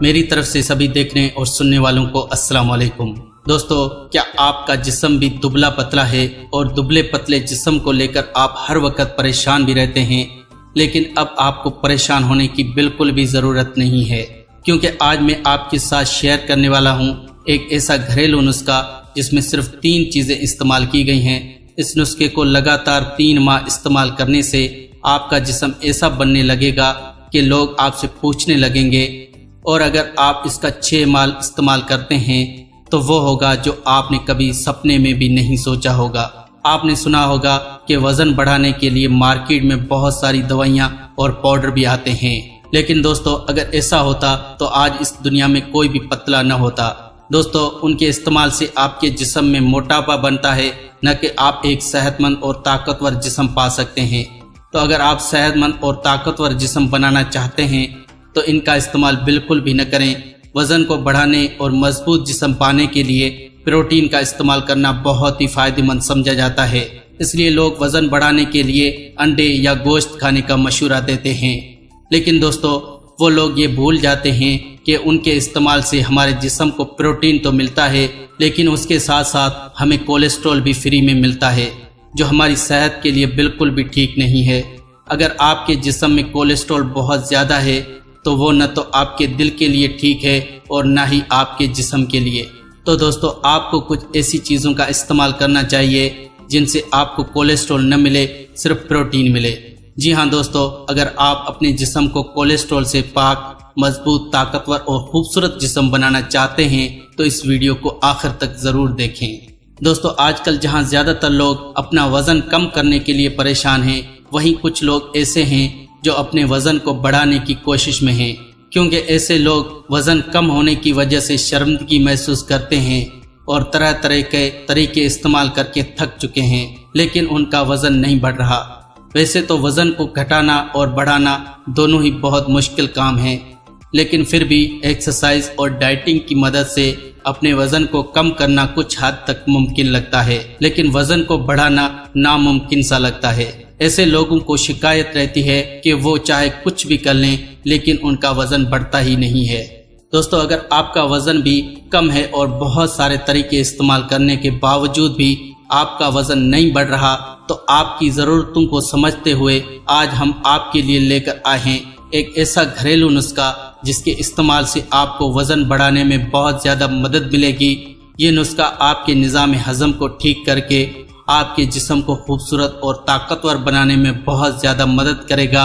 मेरी तरफ से सभी देखने और सुनने वालों को अस्सलाम वालेकुम। दोस्तों, क्या आपका जिस्म भी दुबला पतला है और दुबले पतले जिस्म को लेकर आप हर वक्त परेशान भी रहते हैं? लेकिन अब आपको परेशान होने की बिल्कुल भी ज़रूरत नहीं है, क्योंकि आज मैं आपके साथ शेयर करने वाला हूं एक ऐसा घरेलू नुस्खा जिसमें सिर्फ 3 चीज़ें इस्तेमाल की गई हैं। इस नुस्खे को लगातार 3 माह इस्तेमाल करने से आपका जिस्म ऐसा बनने लगेगा कि लोग आपसे पूछने लगेंगे, और अगर आप इसका 6 माह इस्तेमाल करते हैं तो वो होगा जो आपने कभी सपने में भी नहीं सोचा होगा। आपने सुना होगा कि वजन बढ़ाने के लिए मार्केट में बहुत सारी दवाइयाँ और पाउडर भी आते हैं, लेकिन दोस्तों अगर ऐसा होता तो आज इस दुनिया में कोई भी पतला न होता। दोस्तों, उनके इस्तेमाल से आपके जिस्म में मोटापा बनता है, न कि आप एक सेहतमंद और ताकतवर जिस्म पा सकते हैं। तो अगर आप सेहतमंद और ताकतवर जिस्म बनाना चाहते हैं तो इनका इस्तेमाल बिल्कुल भी न करें। वजन को बढ़ाने और मजबूत जिस्म पाने के लिए प्रोटीन का इस्तेमाल करना बहुत ही फायदेमंद समझा जाता है, इसलिए लोग वजन बढ़ाने के लिए अंडे या गोश्त खाने का मशवरा देते हैं। लेकिन दोस्तों, वो लोग ये भूल जाते हैं कि उनके इस्तेमाल से हमारे जिस्म को प्रोटीन तो मिलता है, लेकिन उसके साथ साथ हमें कोलेस्ट्रॉल भी फ्री में मिलता है, जो हमारी सेहत के लिए बिल्कुल भी ठीक नहीं है। अगर आपके जिस्म में कोलेस्ट्रॉल बहुत ज़्यादा है तो वो न तो आपके दिल के लिए ठीक है और न ही आपके जिस्म के लिए। तो दोस्तों, आपको कुछ ऐसी चीज़ों का इस्तेमाल करना चाहिए जिनसे आपको कोलेस्ट्रॉल न मिले, सिर्फ प्रोटीन मिले। जी हाँ दोस्तों, अगर आप अपने जिस्म को कोलेस्ट्रॉल से पाक, मजबूत, ताकतवर और खूबसूरत जिस्म बनाना चाहते हैं तो इस वीडियो को आखिर तक ज़रूर देखें। दोस्तों, आजकल जहाँ ज़्यादातर लोग अपना वज़न कम करने के लिए परेशान हैं, वहीं कुछ लोग ऐसे हैं जो अपने वजन को बढ़ाने की कोशिश में हैं, क्योंकि ऐसे लोग वजन कम होने की वजह से शर्मिंदगी महसूस करते हैं और तरह तरह के तरीके इस्तेमाल करके थक चुके हैं, लेकिन उनका वजन नहीं बढ़ रहा। वैसे तो वजन को घटाना और बढ़ाना दोनों ही बहुत मुश्किल काम है, लेकिन फिर भी एक्सरसाइज और डाइटिंग की मदद से अपने वजन को कम करना कुछ हद तक मुमकिन लगता है, लेकिन वजन को बढ़ाना नामुमकिन सा लगता है। ऐसे लोगों को शिकायत रहती है कि वो चाहे कुछ भी कर लें लेकिन उनका वजन बढ़ता ही नहीं है। दोस्तों, अगर आपका वजन भी कम है और बहुत सारे तरीके इस्तेमाल करने के बावजूद भी आपका वजन नहीं बढ़ रहा, तो आपकी ज़रूरतों को समझते हुए आज हम आपके लिए लेकर आए हैं एक ऐसा घरेलू नुस्खा जिसके इस्तेमाल से आपको वजन बढ़ाने में बहुत ज़्यादा मदद मिलेगी। ये नुस्खा आपके निज़ाम हज़म को ठीक करके आपके जिस्म को खूबसूरत और ताकतवर बनाने में बहुत ज़्यादा मदद करेगा।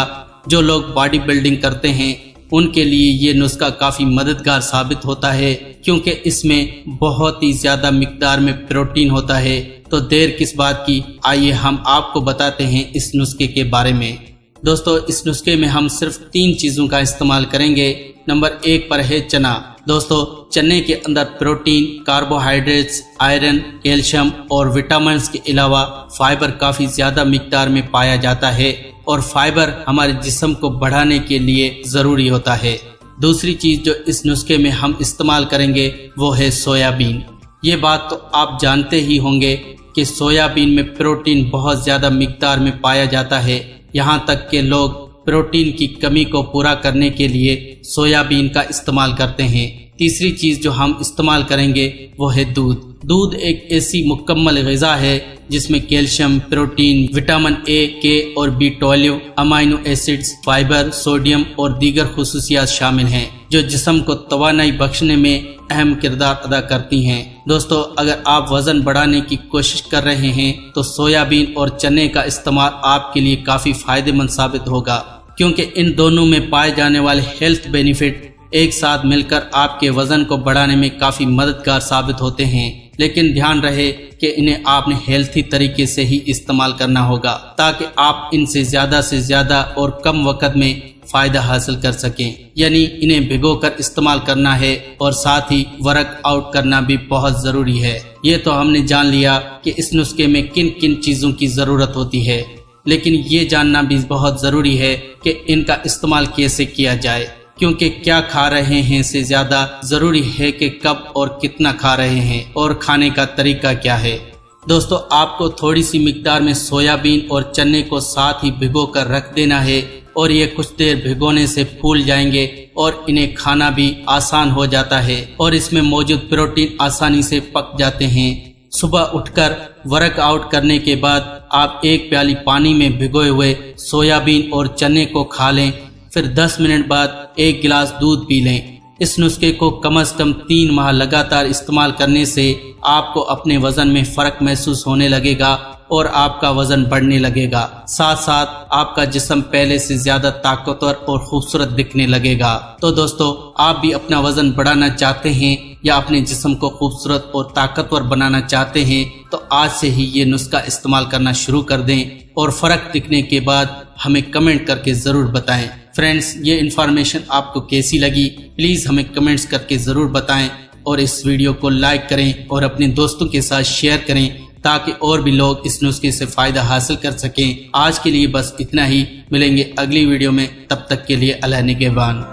जो लोग बॉडी बिल्डिंग करते हैं उनके लिए ये नुस्खा काफ़ी मददगार साबित होता है, क्योंकि इसमें बहुत ही ज़्यादा मिकदार में प्रोटीन होता है। तो देर किस बात की, आइए हम आपको बताते हैं इस नुस्खे के बारे में। दोस्तों, इस नुस्खे में हम सिर्फ 3 चीज़ों का इस्तेमाल करेंगे। नंबर 1 पर है चना। दोस्तों, चने के अंदर प्रोटीन, कार्बोहाइड्रेट्स, आयरन, कैल्शियम और विटामिन के अलावा फाइबर काफ़ी ज़्यादा मिकदार में पाया जाता है, और फाइबर हमारे जिस्म को बढ़ाने के लिए ज़रूरी होता है। दूसरी चीज़ जो इस नुस्खे में हम इस्तेमाल करेंगे वो है सोयाबीन। ये बात तो आप जानते ही होंगे कि सोयाबीन में प्रोटीन बहुत ज़्यादा मिकदार में पाया जाता है, यहाँ तक कि लोग प्रोटीन की कमी को पूरा करने के लिए सोयाबीन का इस्तेमाल करते हैं। तीसरी चीज़ जो हम इस्तेमाल करेंगे वो है दूध। दूध एक ऐसी मुकम्मल ग़िज़ा है जिसमें कैल्शियम, प्रोटीन, विटामिन ए, के और B12, amino acids, fibre, sodium और दीगर खुसूसियात शामिल हैं, जो जिस्म को तवानाई बख्शने में अहम किरदार अदा करती हैं। दोस्तों, अगर आप वजन बढ़ाने की कोशिश कर रहे हैं तो सोयाबीन और चने का इस्तेमाल आपके लिए काफ़ी फायदेमंद साबित होगा, क्योंकि इन दोनों में पाए जाने वाले हेल्थ बेनिफिट एक साथ मिलकर आपके वजन को बढ़ाने में काफ़ी मददगार साबित होते हैं। लेकिन ध्यान रहे कि इन्हें आपने हेल्थी तरीके से ही इस्तेमाल करना होगा, ताकि आप इनसे ज़्यादा और कम वक्त में फ़ायदा हासिल कर सकें। यानी इन्हें भिगोकर इस्तेमाल करना है और साथ ही वर्कआउट करना भी बहुत ज़रूरी है। ये तो हमने जान लिया कि इस नुस्खे में किन किन चीज़ों की ज़रूरत होती है, लेकिन ये जानना भी बहुत ज़रूरी है कि इनका इस्तेमाल कैसे किया जाए, क्योंकि क्या खा रहे हैं से ज़्यादा ज़रूरी है कि कब और कितना खा रहे हैं और खाने का तरीका क्या है। दोस्तों आपको थोड़ी सी मिकदार में सोयाबीन और चने को साथ ही भिगो कर रख देना है और ये कुछ देर भिगोने से फूल जाएंगे और इन्हें खाना भी आसान हो जाता है और इसमें मौजूद प्रोटीन आसानी से पक जाते हैं। सुबह उठकर वर्कआउट करने के बाद आप 1 प्याली पानी में भिगोए हुए सोयाबीन और चने को खा लें, फिर 10 मिनट बाद 1 गिलास दूध पी लें। इस नुस्खे को कम से कम 3 माह लगातार इस्तेमाल करने से आपको अपने वजन में फर्क महसूस होने लगेगा और आपका वजन बढ़ने लगेगा। साथ साथ आपका जिस्म पहले से ज्यादा ताकतवर और खूबसूरत दिखने लगेगा। तो दोस्तों आप भी अपना वजन बढ़ाना चाहते हैं या अपने जिस्म को खूबसूरत और ताकतवर बनाना चाहते हैं तो आज से ही ये नुस्खा इस्तेमाल करना शुरू कर दें और फर्क दिखने के बाद हमें कमेंट करके जरूर बताएं। फ्रेंड्स, ये इन्फॉर्मेशन आपको कैसी लगी प्लीज हमें कमेंट्स करके जरूर बताएं और इस वीडियो को लाइक करें और अपने दोस्तों के साथ शेयर करें ताकि और भी लोग इस नुस्खे से फायदा हासिल कर सकें। आज के लिए बस इतना ही, मिलेंगे अगली वीडियो में, तब तक के लिए अल्लाह निगहबान।